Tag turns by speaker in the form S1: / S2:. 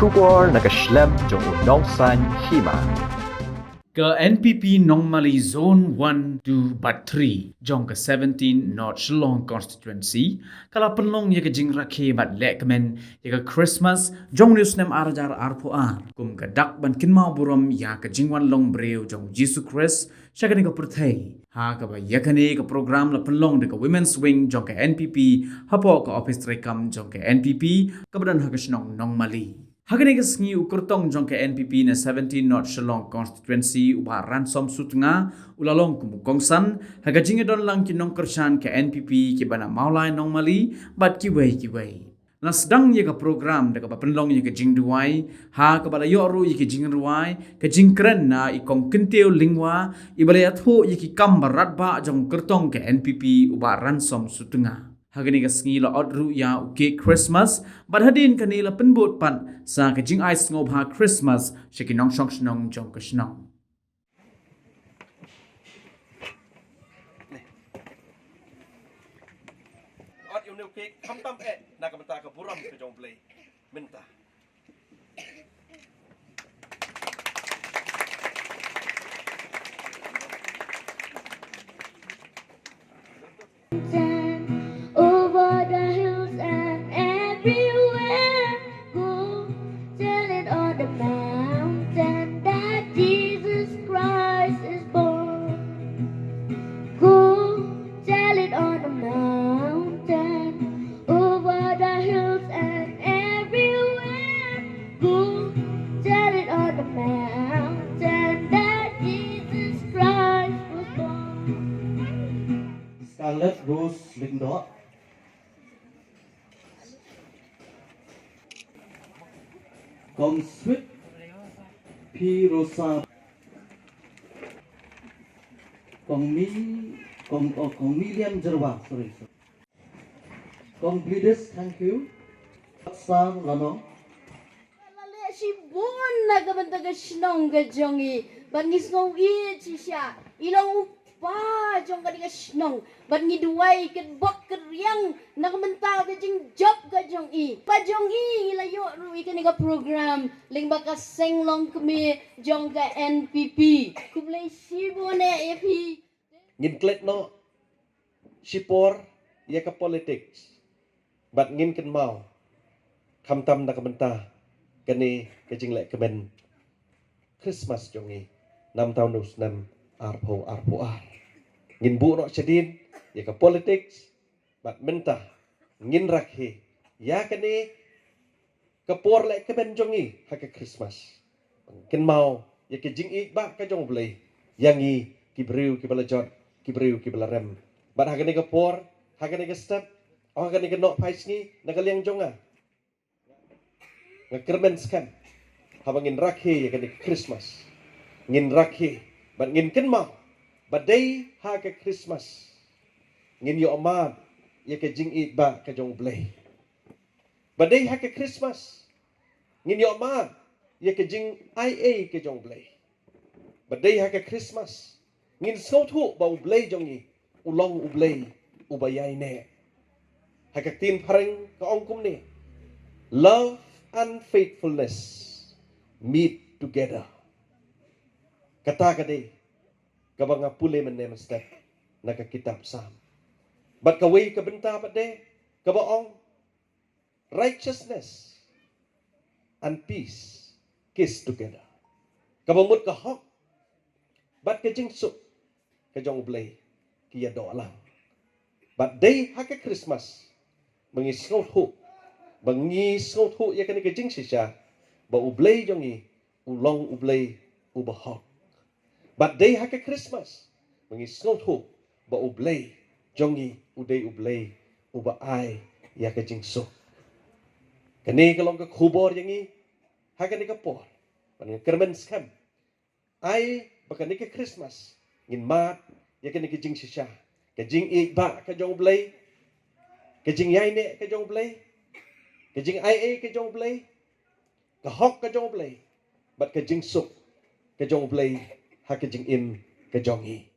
S1: Kubor nakaslem jong unongsan Hima.
S2: Ke NPP Nongmali Zone 1 to Bat 3 jong ke 17 North Shillong constituency kala penlong ye ke Jingïarap bat Lehkmen ye ke Khristmas jong news nem arjar arpoan kum ke dak ban kinmau buram ya ke jingwan long breu jong Jesus Christ syakani ke perthai ha ke ba yakani ke program la penlong de ke women's wing jong ke NPP hapo ke office rekam jong ke NPP ke badan ha ke snong Nongmali. Hagani ke sengi ukurtong jong ke NPP na 17 North Shillong constituency uba ransom sutnga ulalong kumukongsan haga jingedon lang kinong kersan ke NPP ke bana maulai Nongmali bat kiwei. Na sedang ye ke program de ke penlong ye ke jingduai ha ke bala yoru ye ke jingruai ke jingkren na ikong kenteu lingwa ibale atho ye ki kambarat ba jong kertong ke NPP uba ransom sutnga. Hagani ka sengi la odru ya uke Khristmas bat hadin kani la penbot pan sa ka jing ice ngob ha Khristmas shikinong shong shnong jong ka shnong.
S3: Ot yung nuke kamtam nakamata ka buram ka jong play minta.
S4: Over the hills and everywhere, go tell it on the mountain that Jesus Christ is born. Go tell it on the mountain, over the hills and everywhere, go tell it on the mountain that Jesus Christ was born.
S5: Scarlet Rose Lindor. Kong Sweet P. Rosa. Kong Million Jerwa. Sorry. Kong Bleeders, thank you. Sam Lano.
S4: Lale si bon na gaban taga sinong gajongi ban ngisngong i siya ilong upa jong kadi sinong ban ngiduai ket bok keryang nakamenta ka jing job gajong i pa jong i ilayo rui kani ka program ling baka senglong kami jong ka NPP kublay si bon epi
S3: Ngin klet no sipor ya ka politics bat ngin ken mau kamtam nakamenta kani ka jing Lehkmen Christmas jongi 6 tahun dus 6 arpo ar ngin bu no sedin ya ka politics bat menta ngin rakhi ya kani kapor Lehkmen jongi ha ka Christmas ken mau ya ka jing ik ba ka jong blai yangi ki breu ki balajot ki breu ki balarem bat ha kani kapor ha kani ka step ha kani ka no paisngi nakaliang jonga ngakermen scam habangin rakhi ya kani Christmas ngin rakhi bat ngin ken mau badai ha ka Christmas ngin yo amad ya ka jing it ba ka jong blay badai ha ka Christmas ngin yo amad ya ka jing ia ka jong blay badai ha ka Christmas ngin sot hu ba blay jong ni ulong blay ubayai ne ha ka tin pareng ka ongkum ni love and faithfulness meet together kata kadai kabanga pule menem step naka kitab sam bat kawai kabenta pade kabaong righteousness and peace kiss together kabamut ka hok bat ka jingsuk ka jong blay kiya do lang bat day ha ka Christmas mangisngot hu bangisngot hu ya kani ka jingsi siya ba ublay jongi ulong ublay ubahok but day ha ka Christmas mangisngot hu ba ublay jongi uday ublay uba ay ya ka jingso kani kalong ka khubor yangi ha kani ka por pan kermen scam ay bakani ka Christmas ngin mat ya kani ka jingsi siya ka jing ik ba ka jong ublay ka jing yai ne ka jong ublay ka jing ia ka jong ublay ka hok ka jong ublay bat ka jing suk ka jong ublay ha ka jing im ka jong i